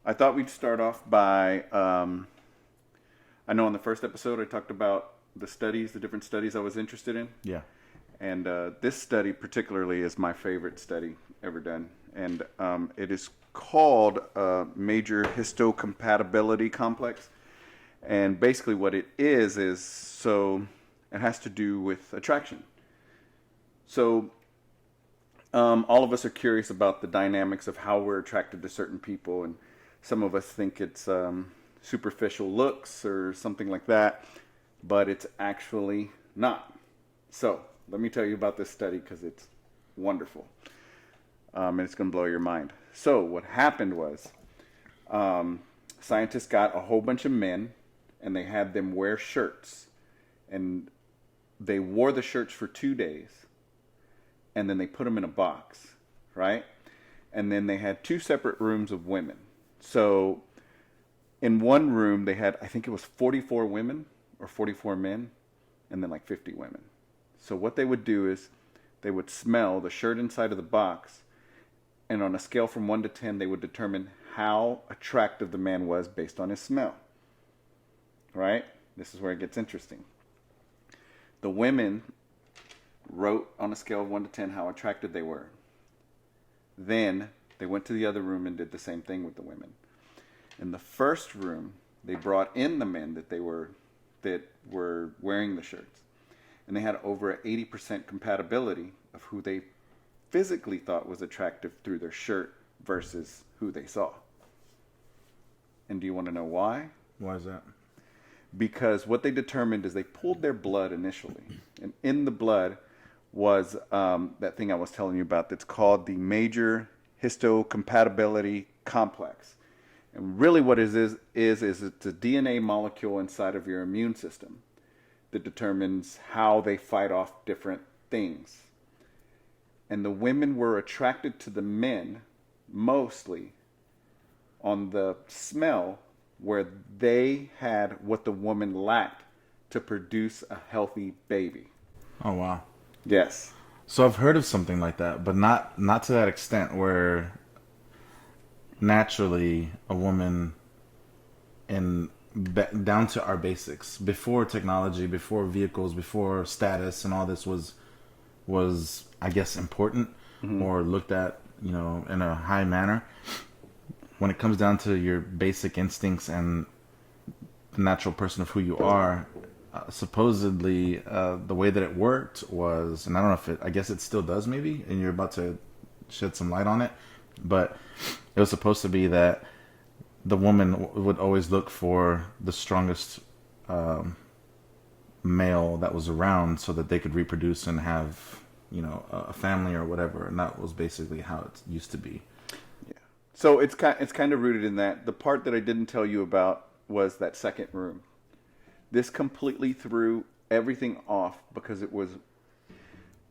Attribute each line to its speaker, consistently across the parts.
Speaker 1: I thought we'd start off by, I know on the first episode I talked about the different studies I was interested in.
Speaker 2: Yeah.
Speaker 1: And this study particularly is my favorite study ever done. And it is called Major Histocompatibility Complex. And basically what it is so it has to do with attraction. So all of us are curious about the dynamics of how we're attracted to certain people, and some of us think it's superficial looks or something like that, but it's actually not. So let me tell you about this study because it's wonderful, and it's going to blow your mind. So what happened was scientists got a whole bunch of men, and they had them wear shirts, and they wore the shirts for 2 days, and then they put them in a box, right? And then they had two separate rooms of women. So in one room, they had, I think it was 44 women or 44 men, and then like 50 women. So what they would do is they would smell the shirt inside of the box, and on a scale from 1 to 10, they would determine how attractive the man was based on his smell, right? This is where it gets interesting. The women wrote on a scale of 1 to 10 how attracted they were. Then they went to the other room and did the same thing with the women. In the first room, they brought in the men that were wearing the shirts, and they had over 80% compatibility of who they physically thought was attractive through their shirt versus who they saw. And do you want to know why?
Speaker 2: Why is that?
Speaker 1: Because what they determined is they pulled their blood initially, and in the blood was that thing I was telling you about that's called the Major Histocompatibility Complex. And really what it is it's a DNA molecule inside of your immune system that determines how they fight off different things. And the women were attracted to the men mostly on the smell, where they had what the woman lacked to produce a healthy baby.
Speaker 2: Oh, wow.
Speaker 1: Yes.
Speaker 2: So I've heard of something like that, but not to that extent where naturally a woman down to our basics, before technology, before vehicles, before status and all this was I guess important, or looked at, in a high manner. When it comes down to your basic instincts and the natural person of who you are, supposedly the way that it worked was, and I don't know if I guess it still does maybe, and you're about to shed some light on it, but it was supposed to be that the woman would always look for the strongest male that was around so that they could reproduce and have, a family or whatever, and that was basically how it used to be.
Speaker 1: So it's kind of rooted in that. The part that I didn't tell you about was that second room. This completely threw everything off because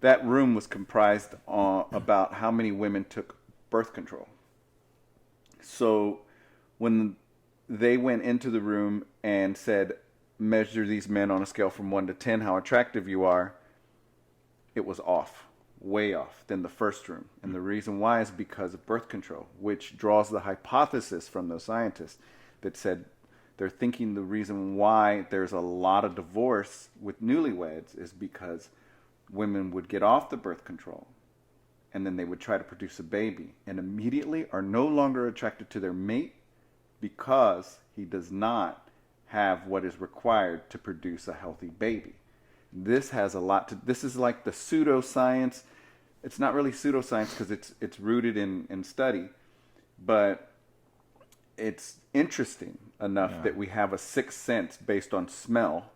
Speaker 1: that room was comprised about how many women took birth control. So when they went into the room and said, measure these men on a scale from 1 to 10, how attractive you are, it was off. Way off than the first room. And the reason why is because of birth control, which draws the hypothesis from those scientists that said they're thinking the reason why there's a lot of divorce with newlyweds is because women would get off the birth control and then they would try to produce a baby and immediately are no longer attracted to their mate because he does not have what is required to produce a healthy baby. This has a lot to. This is like the pseudoscience. It's not really pseudoscience because it's rooted in study, but it's interesting enough that we have a sixth sense based on smell,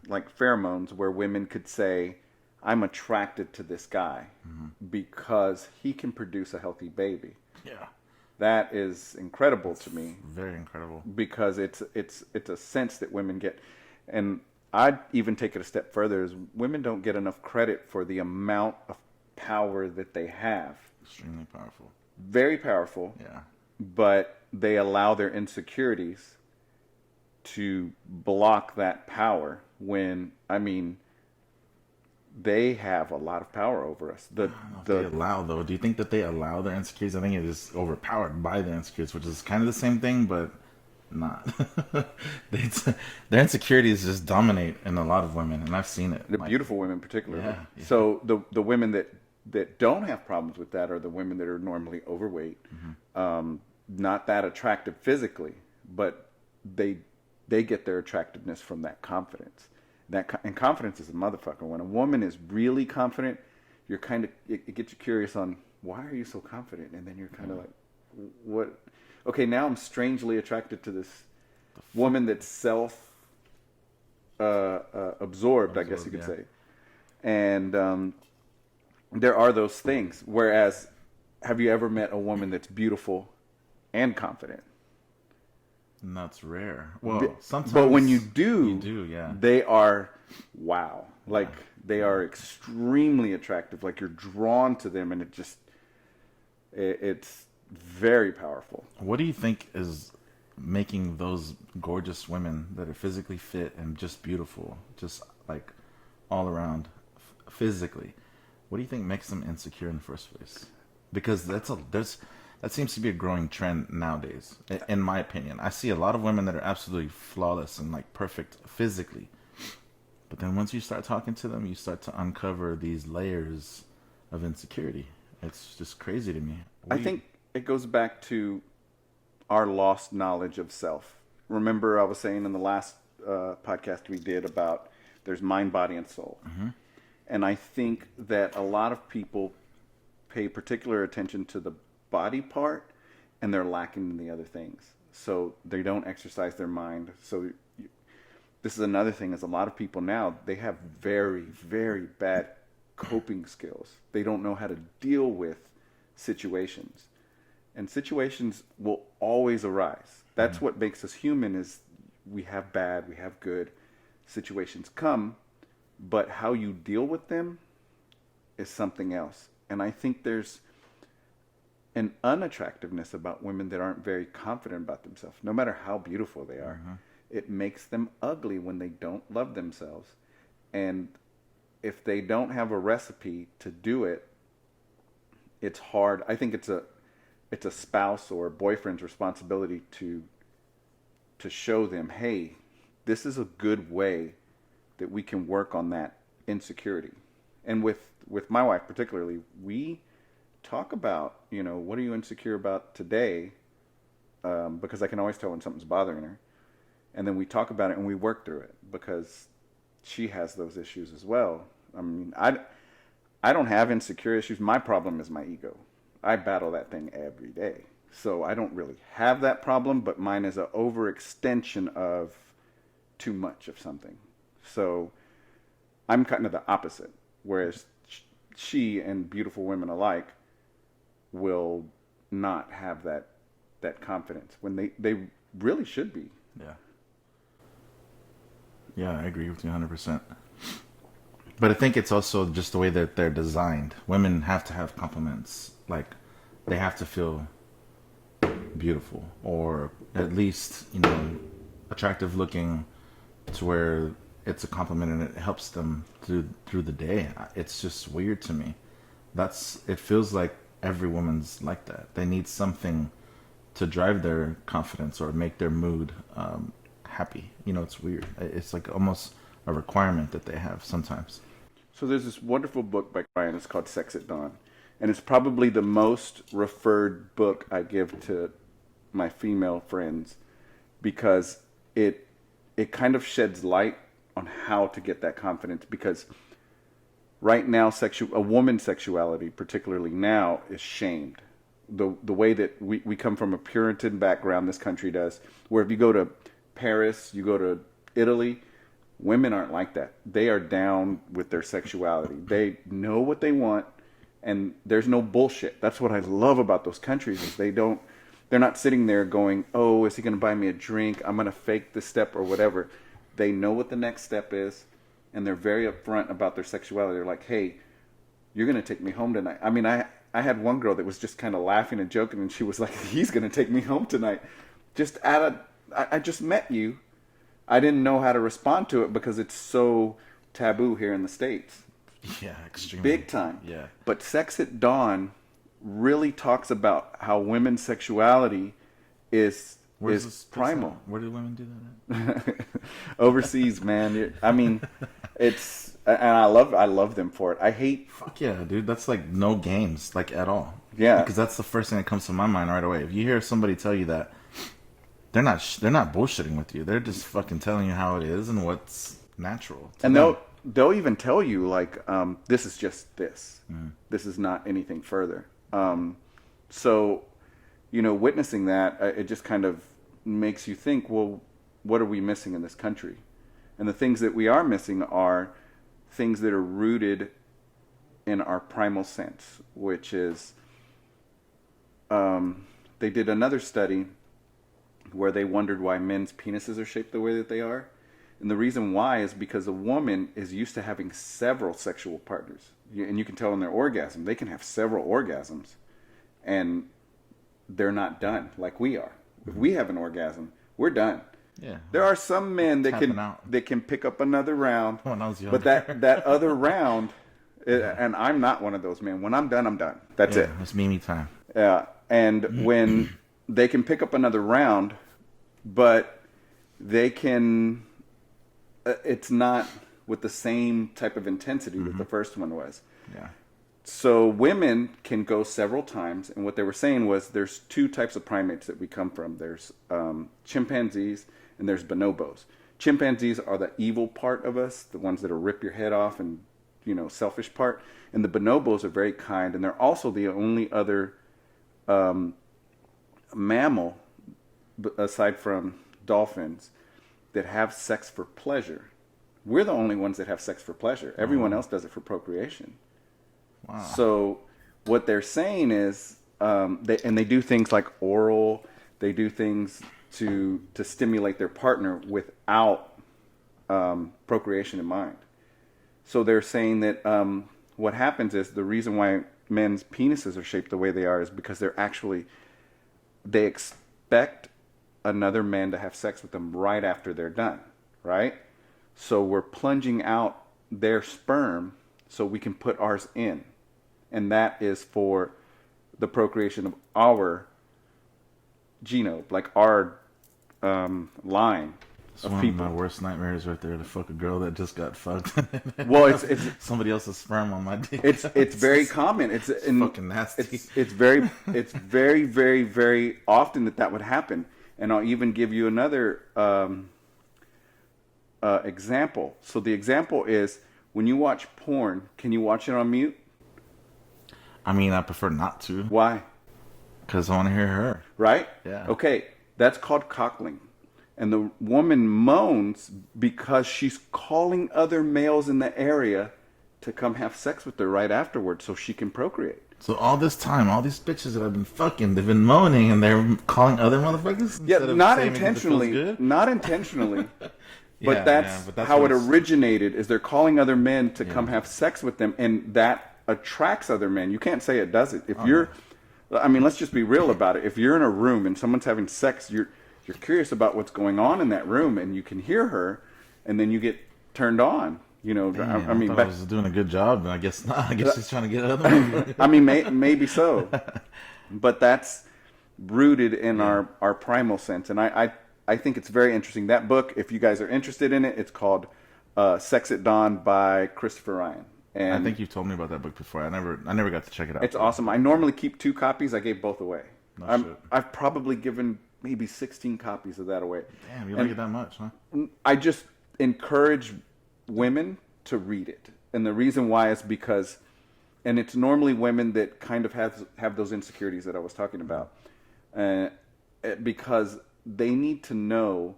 Speaker 1: like pheromones, where women could say, "I'm attracted to this guy because he can produce a healthy baby."
Speaker 2: Yeah,
Speaker 1: that is incredible to me.
Speaker 2: Very incredible
Speaker 1: Because it's a sense that women get, and I'd even take it a step further, is women don't get enough credit for the amount of power that they have.
Speaker 2: Extremely powerful.
Speaker 1: Very powerful.
Speaker 2: Yeah.
Speaker 1: But they allow their insecurities to block that power when, they have a lot of power over us.
Speaker 2: I don't know if they allow, though. Do you think that they allow their insecurities? I think it is overpowered by the insecurities, which is kind of the same thing, but not. Their insecurities just dominate in a lot of women, and I've seen it.
Speaker 1: The beautiful women, particularly.
Speaker 2: Yeah, yeah.
Speaker 1: So the women that don't have problems with that are the women that are normally overweight, not that attractive physically, but they get their attractiveness from that confidence. And confidence is a motherfucker. When a woman is really confident, you're kind of it gets you curious on why are you so confident, and then you're kind of like, what? Okay, now I'm strangely attracted to this woman that's absorbed, I guess you could say. And there are those things. Whereas, have you ever met a woman that's beautiful and confident?
Speaker 2: And that's rare. Well, sometimes.
Speaker 1: But when you do,
Speaker 2: yeah.
Speaker 1: They are, wow. Like, they are extremely attractive. Like, you're drawn to them, and it's very powerful.
Speaker 2: What do you think is making those gorgeous women that are physically fit and just beautiful, just like all around physically, what do you think makes them insecure in the first place? Because that seems to be a growing trend nowadays, in my opinion. I see a lot of women that are absolutely flawless and like perfect physically, but then once you start talking to them, you start to uncover these layers of insecurity. It's just crazy to me.
Speaker 1: I think it goes back to our lost knowledge of self. Remember, I was saying in the last podcast we did about there's mind, body, and soul. Mm-hmm. And I think that a lot of people pay particular attention to the body part, and they're lacking in the other things. So they don't exercise their mind. So this is another thing, is a lot of people now, they have very, very bad coping skills. They don't know how to deal with situations. And situations will always arise. That's what makes us human, is we have bad, we have good. Situations come, but how you deal with them is something else. And I think there's an unattractiveness about women that aren't very confident about themselves, no matter how beautiful they are. Mm-hmm. It makes them ugly when they don't love themselves. And if they don't have a recipe to do it, it's hard. I think it's a spouse or a boyfriend's responsibility to show them, hey, this is a good way that we can work on that insecurity. And with my wife particularly, we talk about, what are you insecure about today? Because I can always tell when something's bothering her. And then we talk about it and we work through it, because she has those issues as well. I mean, I don't have insecure issues. My problem is my ego. I battle that thing every day. So I don't really have that problem, but mine is an overextension of too much of something. So I'm kind of the opposite, whereas she and beautiful women alike will not have that confidence when they really should be.
Speaker 2: Yeah. Yeah, I agree with you 100%. But I think it's also just the way that they're designed. Women have to have compliments. Like, they have to feel beautiful, or at least, attractive looking, to where it's a compliment and it helps them through the day. It's just weird to me. It feels like every woman's like that. They need something to drive their confidence or make their mood happy. It's weird. It's like almost a requirement that they have sometimes.
Speaker 1: So there's this wonderful book by Brian. It's called Sex at Dawn. And it's probably the most referred book I give to my female friends, because it kind of sheds light on how to get that confidence. Because right now, a woman's sexuality, particularly now, is shamed. The way that we come from a Puritan background, this country does, where if you go to Paris, you go to Italy, women aren't like that. They are down with their sexuality. They know what they want, and there's no bullshit. That's what I love about those countries, is they're not sitting there going, oh, is he going to buy me a drink? I'm going to fake this step or whatever. They know what the next step is, and they're very upfront about their sexuality. They're like, hey, you're going to take me home tonight. I mean, I had one girl that was just kind of laughing and joking, and she was like, he's going to take me home tonight. I just met you. I didn't know how to respond to it because it's so taboo here in the States.
Speaker 2: Yeah, extremely.
Speaker 1: Big time.
Speaker 2: Yeah.
Speaker 1: But Sex at Dawn really talks about how women's sexuality is primal.
Speaker 2: Where do women do that?
Speaker 1: Overseas, man. I mean, it's, and I love them for it. I hate.
Speaker 2: Fuck yeah, dude. That's like no games, like at all.
Speaker 1: Yeah.
Speaker 2: Because that's the first thing that comes to my mind right away. If you hear somebody tell you that, they're not bullshitting with you. They're just fucking telling you how it is and what's natural.
Speaker 1: And they'll even tell you like, this is just this. This is not anything further. So, witnessing that, it just kind of makes you think, well, what are we missing in this country? And the things that we are missing are things that are rooted in our primal sense, which is, they did another study where they wondered why men's penises are shaped the way that they are. And the reason why is because a woman is used to having several sexual partners. And you can tell in their orgasm, they can have several orgasms. And they're not done like we are. If we have an orgasm, we're done.
Speaker 2: Yeah.
Speaker 1: There are some men that can pick up another round.
Speaker 2: When I was younger.
Speaker 1: But that other round, and I'm not one of those men. When I'm done, I'm done. That's it.
Speaker 2: It's Mimi time.
Speaker 1: Yeah. And when they can pick up another round, but they can, it's not with the same type of intensity that the first one was.
Speaker 2: Yeah.
Speaker 1: So women can go several times, and what they were saying was there's two types of primates that we come from. There's chimpanzees and there's bonobos. Chimpanzees are the evil part of us, the ones that'll rip your head off and, selfish part. And the bonobos are very kind, and they're also the only other mammal, aside from dolphins, that have sex for pleasure. We're the only ones that have sex for pleasure. Everyone else does it for procreation.
Speaker 2: Wow.
Speaker 1: So what they're saying is, they do things like oral. They do things to stimulate their partner without procreation in mind. So they're saying that what happens is the reason why men's penises are shaped the way they are is because they expect another man to have sex with them right after they're done, right? So we're plunging out their sperm so we can put ours in. And that is for the procreation of our genome, like our line of
Speaker 2: one
Speaker 1: people.
Speaker 2: of my worst nightmares right there, to fuck a girl that just got fucked.
Speaker 1: Well, it's
Speaker 2: somebody else's sperm on my dick.
Speaker 1: it's very common. It's
Speaker 2: fucking nasty.
Speaker 1: It's very very very often that would happen. And I'll even give you another example. So the example is when you watch porn, can you watch it on mute?
Speaker 2: I mean, I prefer not to.
Speaker 1: Why?
Speaker 2: Because I want to hear her.
Speaker 1: Right?
Speaker 2: Yeah.
Speaker 1: Okay, that's called cockling. And the woman moans because she's calling other males in the area to come have sex with her right afterwards so she can procreate.
Speaker 2: So all this time, all these bitches that I've been fucking, they've been moaning and they're calling other motherfuckers?
Speaker 1: Yeah, not intentionally. Not intentionally. But that's how it originated, is they're calling other men to come have sex with them, and that attracts other men. You can't say it doesn't. If let's just be real about it. If you're in a room and someone's having sex, you're curious about what's going on in that room, and you can hear her, and then you get turned on.
Speaker 2: Damn, I was doing a good job, and I guess not. I guess she's trying to get other people.
Speaker 1: I mean, maybe so, but that's rooted in our primal sense, and I think it's very interesting. That book, if you guys are interested in it, it's called Sex at Dawn by Christopher Ryan. And
Speaker 2: I think you've told me about that book before. I never got to check it out.
Speaker 1: It's awesome. I normally keep 2 copies. I gave both away.
Speaker 2: No shit.
Speaker 1: I've probably given maybe 16 copies of that away.
Speaker 2: Damn, you like it that much, huh?
Speaker 1: I just encourage women to read it. And the reason why is because, and it's normally women that kind of have those insecurities that I was talking about. Because they need to know,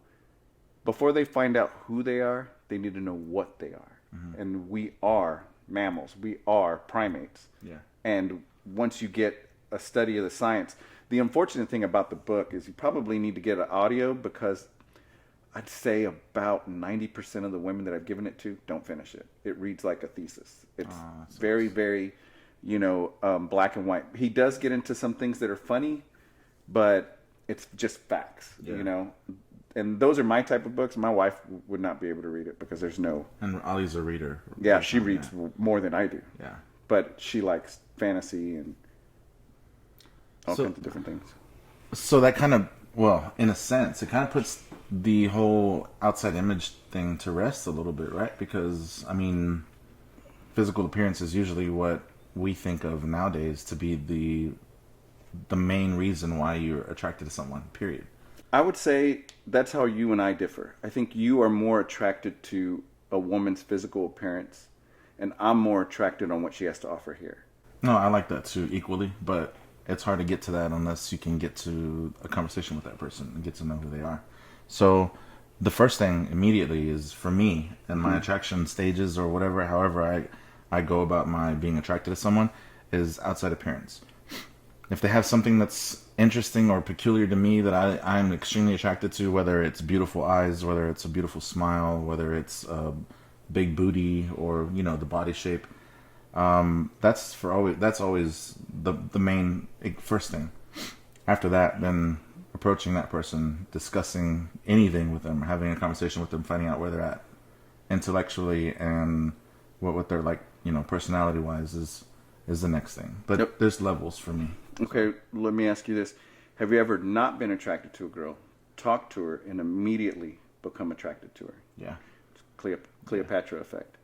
Speaker 1: before they find out who they are, they need to know what they are. Mm-hmm. And we are mammals. We are primates. Yeah. And once you get a study of the science, the unfortunate thing about the book is you probably need to get an audio, because I'd say about 90% of the women that I've given it to don't finish it. It reads like a thesis. It's very, very, black and white. He does get into some things that are funny, but it's just facts, and those are my type of books. My wife would not be able to read it because there's no.
Speaker 2: And Ollie's a reader.
Speaker 1: Yeah, she reads more than I do.
Speaker 2: Yeah.
Speaker 1: But she likes fantasy and all kinds of different things.
Speaker 2: So that kind of, well, in a sense, it kind of puts the whole outside image thing to rest a little bit, right? Because, I mean, physical appearance is usually what we think of nowadays to be the main reason why you're attracted to someone, period.
Speaker 1: I would say that's how you and I differ. I think you are more attracted to a woman's physical appearance, and I'm more attracted on what she has to offer here.
Speaker 2: No, I like that too, equally, but it's hard to get to that unless you can get to a conversation with that person and get to know who they are. So the first thing immediately is, for me, in my attraction stages or whatever, however I go about my being attracted to someone, is outside appearance. If they have something that's interesting or peculiar to me that I'm extremely attracted to, whether it's beautiful eyes, whether it's a beautiful smile, whether it's a big booty or, you know, the body shape, that's always the main first thing. After that, then approaching that person, discussing anything with them, having a conversation with them, finding out where they're at intellectually and what they're like, you know, personality wise is the next thing. But there's levels for me.
Speaker 1: Okay, let me ask you this. Have you ever not been attracted to a girl, talked to her, and immediately become attracted to her?
Speaker 2: Yeah.
Speaker 1: Cleopatra effect.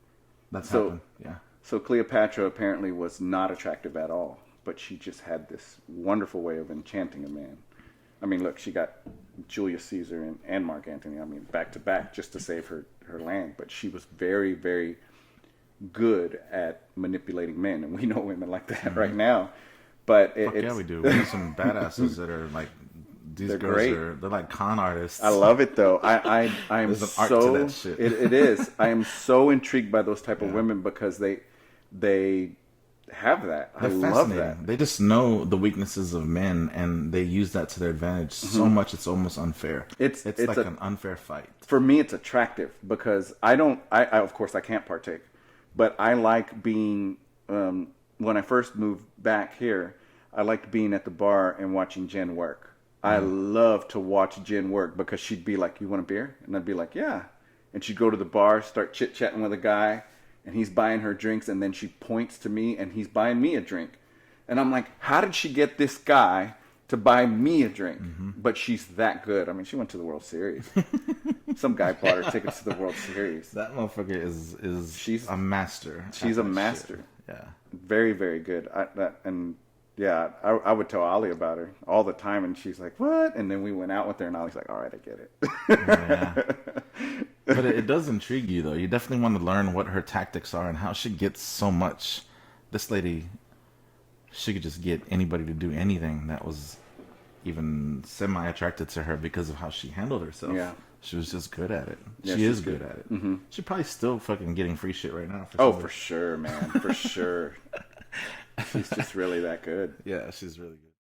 Speaker 2: That's happened, yeah.
Speaker 1: So Cleopatra apparently was not attractive at all, but she just had this wonderful way of enchanting a man. I mean, look, she got Julius Caesar and Mark Antony, I mean, back to back just to save her land. But she was very, very good at manipulating men, and we know women like that right now. But
Speaker 2: we do. We have some badasses that are like, these
Speaker 1: they're
Speaker 2: girls
Speaker 1: great.
Speaker 2: They're like con artists.
Speaker 1: I love it though. I am
Speaker 2: There's an
Speaker 1: so
Speaker 2: art to that shit.
Speaker 1: It is. I am so intrigued by those type of women because they have that.
Speaker 2: They're
Speaker 1: I love
Speaker 2: fascinating.
Speaker 1: that.
Speaker 2: They just know the weaknesses of men and they use that to their advantage so much it's almost unfair. It's like an unfair fight.
Speaker 1: For me, it's attractive because I of course I can't partake, but I like being when I first moved back here, I liked being at the bar and watching Jen work. I love to watch Jen work because she'd be like, "You want a beer?" And I'd be like, "Yeah." And she'd go to the bar, start chit-chatting with a guy, and he's buying her drinks, and then she points to me, and he's buying me a drink. And I'm like, how did she get this guy to buy me a drink? But she's that good. I mean, she went to the World Series. Some guy bought her tickets to the World Series.
Speaker 2: That motherfucker she's a master.
Speaker 1: She's a master.
Speaker 2: Shit. Yeah.
Speaker 1: Very, very good. I would tell Ollie about her all the time, and she's like, "What?" And then we went out with her, and Ollie's like, "All right, I get it."
Speaker 2: Yeah. But it does intrigue you, though. You definitely want to learn what her tactics are and how she gets so much. This lady, she could just get anybody to do anything that was even semi-attracted to her because of how she handled herself.
Speaker 1: Yeah.
Speaker 2: She was just good at it.
Speaker 1: Yeah,
Speaker 2: she is
Speaker 1: she's
Speaker 2: good at it. Mm-hmm. She's probably still fucking getting free shit right now.
Speaker 1: For sure, man. For sure. She's just really that good.
Speaker 2: Yeah, she's really good.